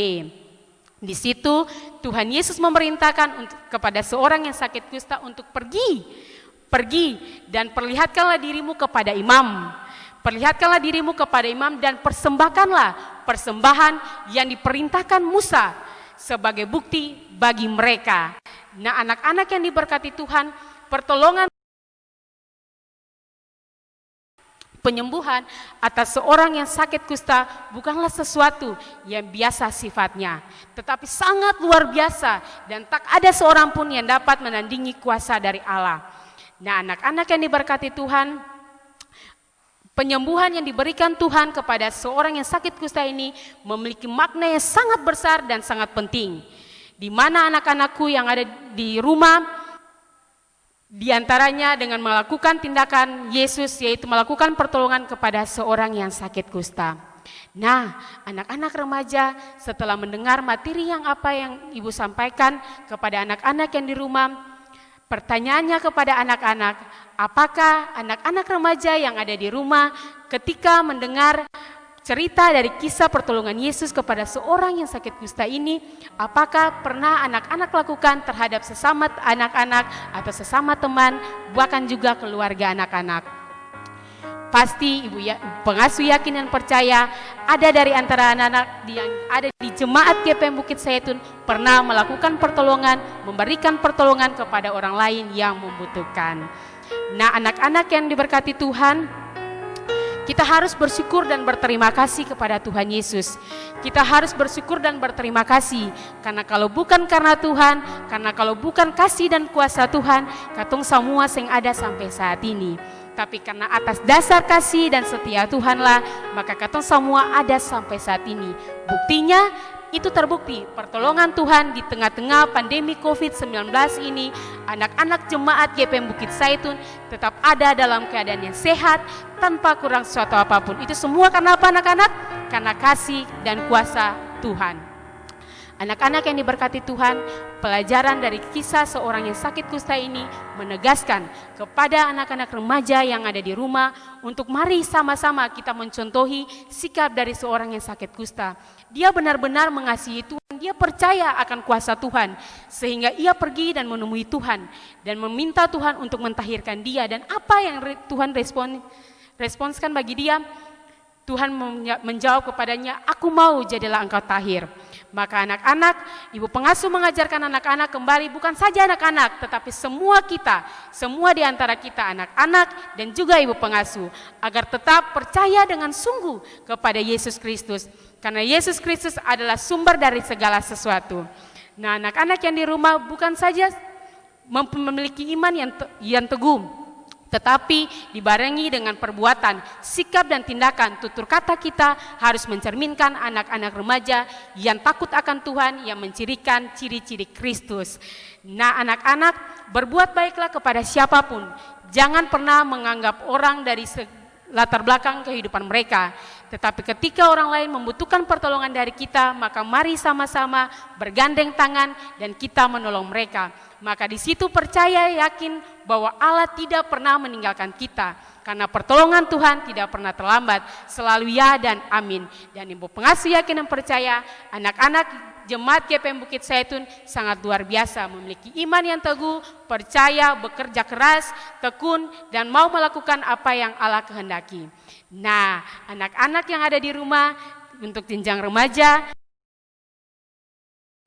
Di situ Tuhan Yesus memerintahkan kepada seorang yang sakit kusta untuk pergi dan perlihatkanlah dirimu kepada imam. Perlihatkanlah dirimu kepada imam dan persembahkanlah persembahan yang diperintahkan Musa sebagai bukti bagi mereka. Nah, anak-anak yang diberkati Tuhan, pertolongan penyembuhan atas seorang yang sakit kusta bukanlah sesuatu yang biasa sifatnya, tetapi sangat luar biasa dan tak ada seorang pun yang dapat menandingi kuasa dari Allah. Nah, anak-anak yang diberkati Tuhan, penyembuhan yang diberikan Tuhan kepada seorang yang sakit kusta ini memiliki makna yang sangat besar dan sangat penting. Di mana anak-anakku yang ada di rumah, di antaranya dengan melakukan tindakan Yesus, yaitu melakukan pertolongan kepada seorang yang sakit kusta. Nah, anak-anak remaja setelah mendengar materi yang apa yang Ibu sampaikan kepada anak-anak yang di rumah, pertanyaannya kepada anak-anak, apakah anak-anak remaja yang ada di rumah ketika mendengar cerita dari kisah pertolongan Yesus kepada seorang yang sakit kusta ini, apakah pernah anak-anak lakukan terhadap sesama anak-anak atau sesama teman, bahkan juga keluarga anak-anak? Pasti Ibu Pengasuh yakin dan percaya ada dari antara anak-anak yang ada di jemaat GPM Bukit Zaitun pernah melakukan pertolongan, memberikan pertolongan kepada orang lain yang membutuhkan. Nah, anak-anak yang diberkati Tuhan, kita harus bersyukur dan berterima kasih kepada Tuhan Yesus. Kita harus bersyukur dan berterima kasih, karena kalau bukan karena Tuhan, karena kalau bukan kasih dan kuasa Tuhan, katong semua yang ada sampai saat ini. Tapi karena atas dasar kasih dan setia Tuhanlah, maka katong semua ada sampai saat ini. Buktinya itu terbukti, pertolongan Tuhan di tengah-tengah pandemi COVID-19 ini, anak-anak jemaat GPM Bukit Zaitun tetap ada dalam keadaan yang sehat, tanpa kurang sesuatu apapun. Itu semua karena apa anak-anak? Karena kasih dan kuasa Tuhan. Anak-anak yang diberkati Tuhan, pelajaran dari kisah seorang yang sakit kusta ini menegaskan kepada anak-anak remaja yang ada di rumah untuk mari sama-sama kita mencontohi sikap dari seorang yang sakit kusta. Dia benar-benar mengasihi Tuhan, dia percaya akan kuasa Tuhan, sehingga ia pergi dan menemui Tuhan dan meminta Tuhan untuk mentahirkan dia. Dan apa yang Tuhan responskan bagi dia? Tuhan menjawab kepadanya, aku mau, jadilah engkau tahir. Maka anak-anak, Ibu Pengasuh mengajarkan anak-anak kembali, bukan saja anak-anak, tetapi semua kita, semua di antara kita, anak-anak dan juga Ibu Pengasuh, agar tetap percaya dengan sungguh kepada Yesus Kristus. Karena Yesus Kristus adalah sumber dari segala sesuatu. Nah, anak-anak yang di rumah bukan saja memiliki iman yang teguh, tetapi dibarengi dengan perbuatan, sikap dan tindakan. Tutur kata kita harus mencerminkan anak-anak remaja yang takut akan Tuhan, yang mencirikan ciri-ciri Kristus. Nah, anak-anak, berbuat baiklah kepada siapapun. Jangan pernah menganggap orang dari latar belakang kehidupan mereka. Tetapi ketika orang lain membutuhkan pertolongan dari kita, maka mari sama-sama bergandeng tangan dan kita menolong mereka. Maka di situ percaya, yakin bahwa Allah tidak pernah meninggalkan kita. Karena pertolongan Tuhan tidak pernah terlambat, selalu ya dan amin. Dan Ibu Pengasuh yakin dan percaya, anak-anak jemaat GPM Bukit Zaitun sangat luar biasa, memiliki iman yang teguh, percaya, bekerja keras, tekun, dan mau melakukan apa yang Allah kehendaki. Nah, anak-anak yang ada di rumah, untuk jenjang remaja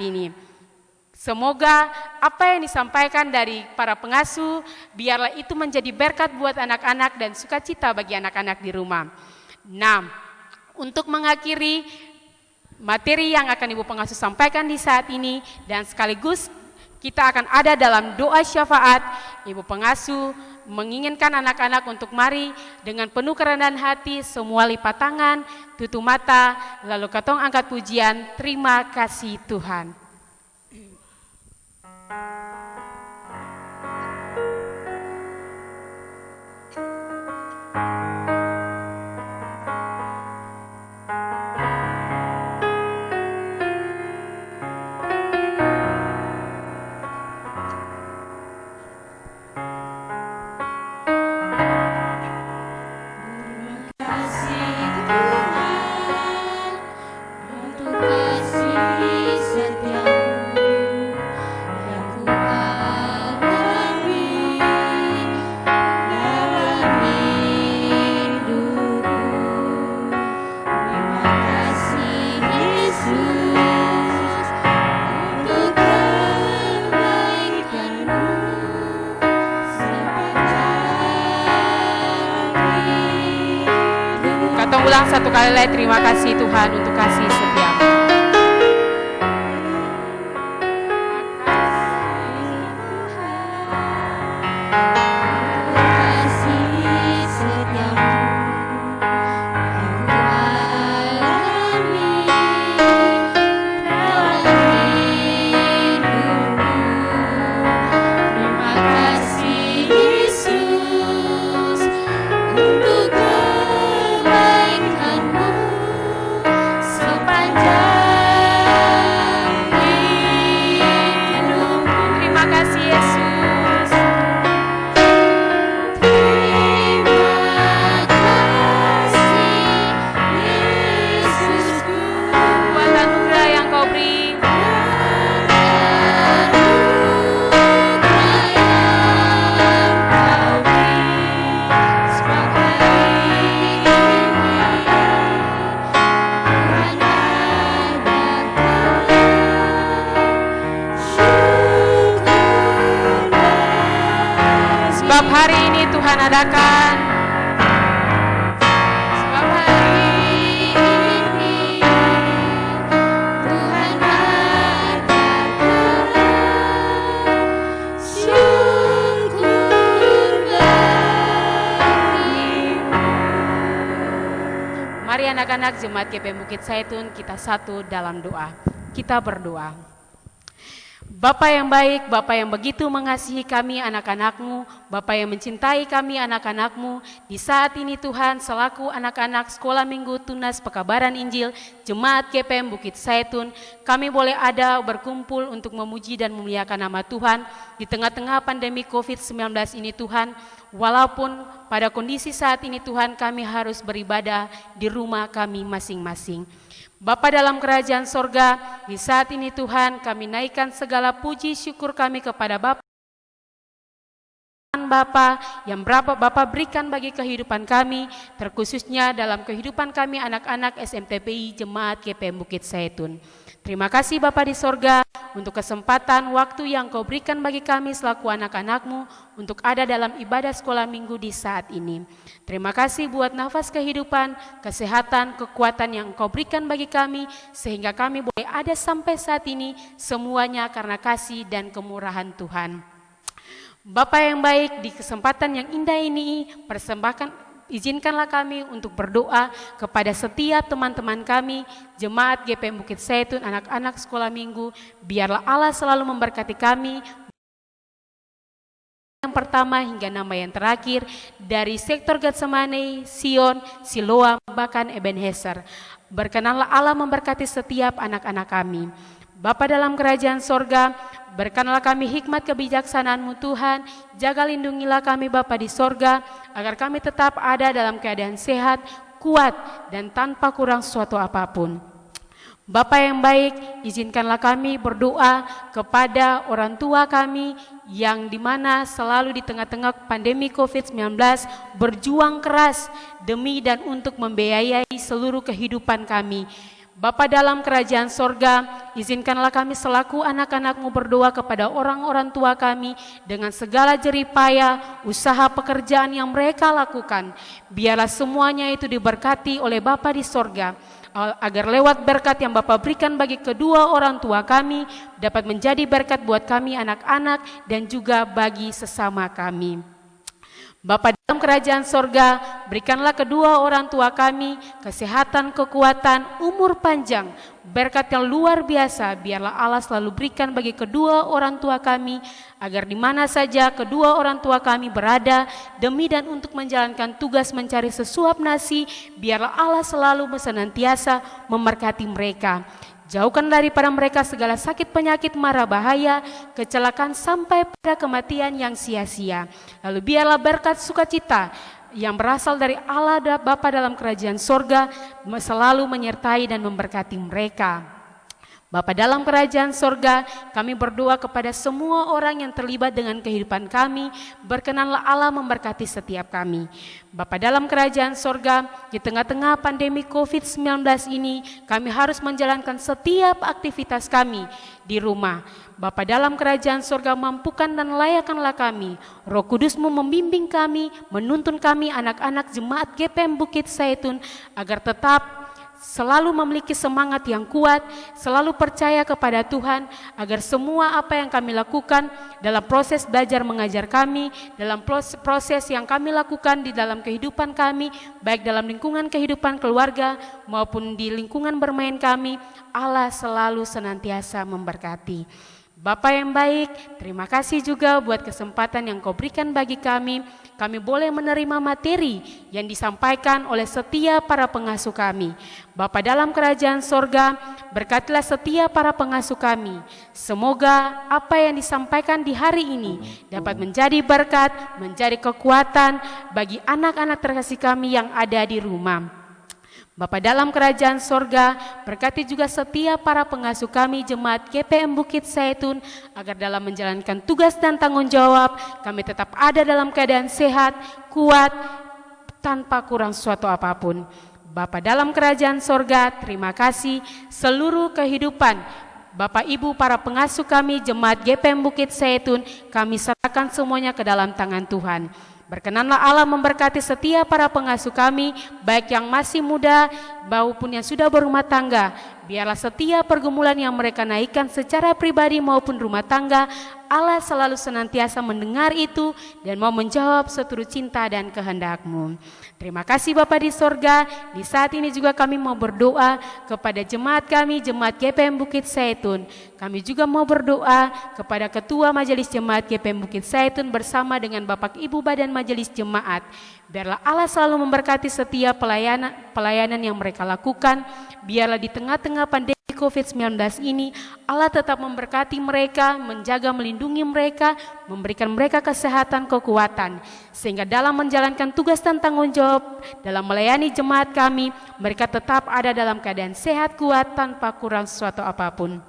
ini. Semoga apa yang disampaikan dari para pengasuh, biarlah itu menjadi berkat buat anak-anak dan sukacita bagi anak-anak di rumah. Nah, untuk mengakhiri materi yang akan Ibu Pengasuh sampaikan di saat ini, dan sekaligus kita akan ada dalam doa syafaat, Ibu Pengasuh menginginkan anak-anak untuk mari dengan penuh kerendahan hati, semua lipat tangan, tutup mata, lalu katong angkat pujian, terima kasih Tuhan. Katong ulang satu kali lagi, terima kasih Tuhan untuk kasih setiamu. Sebab hari ini Tuhan adakan, sebab hari ini Tuhan adakan, syukur bagimu. Mari anak-anak Jemaat GP Bukit Zaitun, kita satu dalam doa. Kita berdoa. Bapa yang baik, Bapa yang begitu mengasihi kami anak-anak-Mu, Bapa yang mencintai kami anak-anak-Mu, di saat ini Tuhan selaku anak-anak Sekolah Minggu Tunas Pekabaran Injil Jemaat GPM Bukit Zaitun, kami boleh ada berkumpul untuk memuji dan memuliakan nama Tuhan di tengah-tengah pandemi COVID-19 ini Tuhan, walaupun pada kondisi saat ini Tuhan kami harus beribadah di rumah kami masing-masing. Bapa dalam kerajaan sorga, di saat ini Tuhan kami naikkan segala puji syukur kami kepada Bapa yang berapa Bapa berikan bagi kehidupan kami, terkhususnya dalam kehidupan kami anak-anak SMTPI Jemaat GPM Bukit Zaitun. Terima kasih Bapa di sorga untuk kesempatan waktu yang Kau berikan bagi kami selaku anak-anak-Mu untuk ada dalam ibadah sekolah minggu di saat ini. Terima kasih buat nafas kehidupan, kesehatan, kekuatan yang Kau berikan bagi kami sehingga kami boleh ada sampai saat ini semuanya karena kasih dan kemurahan Tuhan. Bapa yang baik, di kesempatan yang indah ini izinkanlah kami untuk berdoa kepada setiap teman-teman kami, Jemaat GPM Bukit Zaitun, anak-anak sekolah minggu, biarlah Allah selalu memberkati kami, yang pertama hingga nama yang terakhir, dari sektor Getsemane, Sion, Siloam, bahkan Ebenezer. Berkenanlah Allah memberkati setiap anak-anak kami. Bapa dalam kerajaan sorga, berkanlah kami hikmat kebijaksanaan-Mu Tuhan, jaga lindungilah kami Bapa di sorga, agar kami tetap ada dalam keadaan sehat, kuat, dan tanpa kurang suatu apapun. Bapa yang baik, izinkanlah kami berdoa kepada orang tua kami yang dimana selalu di tengah-tengah pandemi COVID-19 berjuang keras demi dan untuk membiayai seluruh kehidupan kami. Bapa dalam kerajaan sorga, izinkanlah kami selaku anak-anak-Mu berdoa kepada orang-orang tua kami dengan segala jeripaya, usaha pekerjaan yang mereka lakukan. Biarlah semuanya itu diberkati oleh Bapa di sorga, agar lewat berkat yang Bapa berikan bagi kedua orang tua kami, dapat menjadi berkat buat kami anak-anak dan juga bagi sesama kami. Bapa dalam kerajaan sorga, berikanlah kedua orang tua kami kesehatan, kekuatan, umur panjang, berkat yang luar biasa. Biarlah Allah selalu berikan bagi kedua orang tua kami, agar di mana saja kedua orang tua kami berada demi dan untuk menjalankan tugas mencari sesuap nasi, biarlah Allah selalu senantiasa memberkati mereka. Jauhkan daripada mereka segala sakit penyakit mara bahaya, kecelakaan sampai pada kematian yang sia-sia. Lalu biarlah berkat sukacita yang berasal dari Allah Bapa dalam kerajaan sorga selalu menyertai dan memberkati mereka. Bapa dalam kerajaan sorga, kami berdoa kepada semua orang yang terlibat dengan kehidupan kami, berkenanlah Allah memberkati setiap kami. Bapa dalam kerajaan sorga, di tengah-tengah pandemi COVID-19 ini, kami harus menjalankan setiap aktivitas kami di rumah. Bapa dalam kerajaan sorga, mampukan dan layakkanlah kami. Roh Kudus-Mu membimbing kami, menuntun kami anak-anak jemaat GPM Bukit Zaitun, agar tetap selalu memiliki semangat yang kuat, selalu percaya kepada Tuhan, agar semua apa yang kami lakukan dalam proses belajar mengajar kami, dalam proses yang kami lakukan di dalam kehidupan kami, baik dalam lingkungan kehidupan keluarga maupun di lingkungan bermain kami, Allah selalu senantiasa memberkati. Bapa yang baik, terima kasih juga buat kesempatan yang Kau berikan bagi kami. Kami boleh menerima materi yang disampaikan oleh setiap para pengasuh kami. Bapa dalam kerajaan sorga, berkatilah setiap para pengasuh kami. Semoga apa yang disampaikan di hari ini dapat menjadi berkat, menjadi kekuatan bagi anak-anak terkasih kami yang ada di rumah. Bapa dalam kerajaan sorga, berkati juga setiap para pengasuh kami jemaat GPM Bukit Zaitun, agar dalam menjalankan tugas dan tanggung jawab, kami tetap ada dalam keadaan sehat, kuat, tanpa kurang suatu apapun. Bapa dalam kerajaan sorga, terima kasih seluruh kehidupan Bapak Ibu para pengasuh kami jemaat GPM Bukit Zaitun, kami serahkan semuanya ke dalam tangan Tuhan. Berkenanlah Allah memberkati setiap para pengasuh kami, baik yang masih muda maupun yang sudah berumah tangga. Biarlah setiap pergumulan yang mereka naikkan secara pribadi maupun rumah tangga, Allah selalu senantiasa mendengar itu dan mau menjawab seturut cinta dan kehendak-Mu. Terima kasih Bapa di sorga. Di saat ini juga kami mau berdoa kepada jemaat kami, jemaat GPM Bukit Zaitun. Kami juga mau berdoa kepada Ketua Majelis Jemaat GPM Bukit Zaitun bersama dengan Bapak Ibu Badan Majelis Jemaat. Biarlah Allah selalu memberkati setiap pelayanan yang mereka lakukan. Biarlah di tengah-tengah pandemi COVID-19 ini, Allah tetap memberkati mereka, menjaga, melindungi mereka, memberikan mereka kesehatan, kekuatan. Sehingga dalam menjalankan tugas dan tanggung jawab, dalam melayani jemaat kami, mereka tetap ada dalam keadaan sehat, kuat, tanpa kurang sesuatu apapun.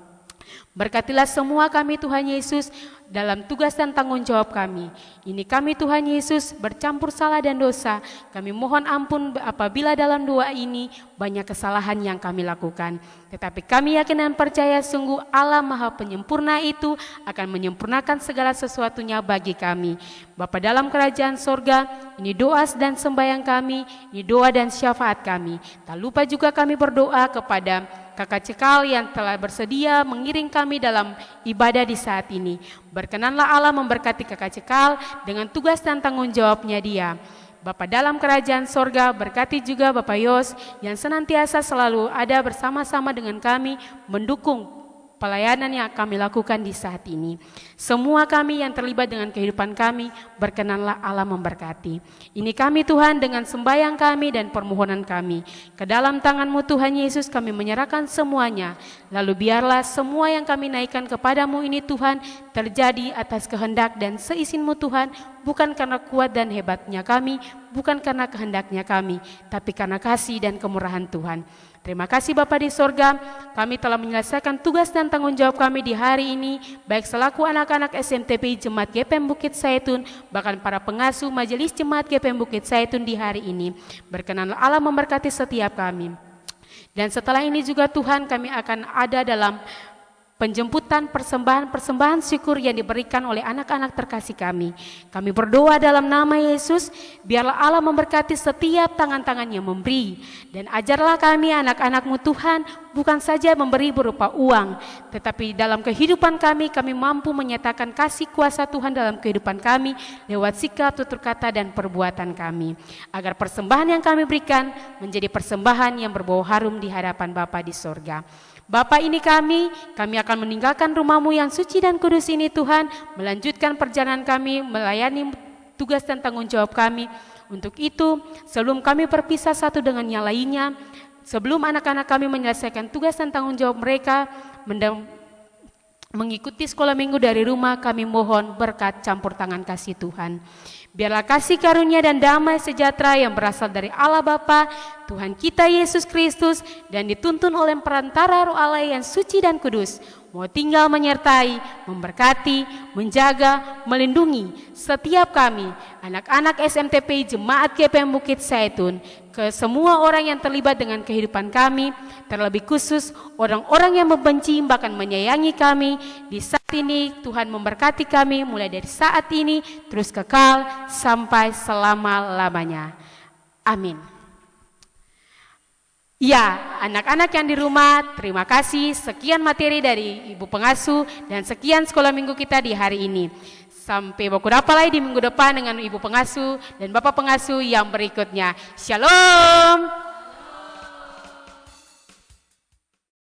Berkatilah semua kami Tuhan Yesus dalam tugas dan tanggung jawab kami. Ini kami Tuhan Yesus bercampur salah dan dosa. Kami mohon ampun apabila dalam doa ini banyak kesalahan yang kami lakukan. Tetapi kami yakin dan percaya sungguh Allah Maha Penyempurna itu akan menyempurnakan segala sesuatunya bagi kami. Bapa dalam kerajaan sorga, ini doa dan sembahyang kami, ini doa dan syafaat kami. Tak lupa juga kami berdoa kepada Kakak Cekal yang telah bersedia mengiring kami dalam ibadah di saat ini. Berkenanlah Allah memberkati Kakak Cekal dengan tugas dan tanggung jawabnya dia. Bapa dalam kerajaan sorga, berkati juga Bapak Yos yang senantiasa selalu ada bersama-sama dengan kami, mendukung pelayanan yang kami lakukan di saat ini. Semua kami yang terlibat dengan kehidupan kami, berkenanlah Allah memberkati. Ini kami Tuhan dengan sembahyang kami dan permohonan kami. Ke dalam tangan-Mu Tuhan Yesus kami menyerahkan semuanya. Lalu biarlah semua yang kami naikkan kepadamu ini Tuhan terjadi atas kehendak dan seizin-Mu Tuhan, bukan karena kuat dan hebatnya kami, bukan karena kehendaknya kami, tapi karena kasih dan kemurahan Tuhan. Terima kasih Bapa di sorga, kami telah menyelesaikan tugas dan tanggung jawab kami di hari ini, baik selaku anak-anak SMTPI Jemaat GPM Bukit Zaitun, bahkan para pengasuh Majelis Jemaat GPM Bukit Zaitun di hari ini. Berkenanlah Allah memberkati setiap kami. Dan setelah ini juga Tuhan, kami akan ada dalam penjemputan persembahan syukur yang diberikan oleh anak-anak terkasih kami. Kami berdoa dalam nama Yesus, biarlah Allah memberkati setiap tangan-tangan yang memberi. Dan ajarlah kami anak-anak-Mu Tuhan, bukan saja memberi berupa uang, tetapi dalam kehidupan kami mampu menyatakan kasih kuasa Tuhan dalam kehidupan kami, lewat sikap, tutur kata, dan perbuatan kami. Agar persembahan yang kami berikan menjadi persembahan yang berbau harum di hadapan Bapa di sorga. Bapa, ini kami akan meninggalkan rumah-Mu yang suci dan kudus ini Tuhan, melanjutkan perjalanan kami, melayani tugas dan tanggung jawab kami. Untuk itu, sebelum kami berpisah satu dengan yang lainnya, sebelum anak-anak kami menyelesaikan tugas dan tanggung jawab mereka, mengikuti sekolah minggu dari rumah, kami mohon berkat campur tangan kasih Tuhan. Biarlah kasih karunia dan damai sejahtera yang berasal dari Allah Bapa, Tuhan kita Yesus Kristus, dan dituntun oleh perantara Roh Allah yang suci dan kudus, mau tinggal menyertai, memberkati, menjaga, melindungi setiap kami, anak-anak SMTPI Jemaat GPM Bukit Zaitun, ke semua orang yang terlibat dengan kehidupan kami, terlebih khusus orang-orang yang membenci bahkan menyayangi kami. Di saat ini Tuhan memberkati kami mulai dari saat ini terus kekal sampai selama-lamanya. Amin. Ya, anak-anak yang di rumah, terima kasih. Sekian materi dari Ibu Pengasuh dan sekian sekolah minggu kita di hari ini. Sampai baku dapa lagi di minggu depan dengan Ibu Pengasuh dan Bapak Pengasuh yang berikutnya. Shalom.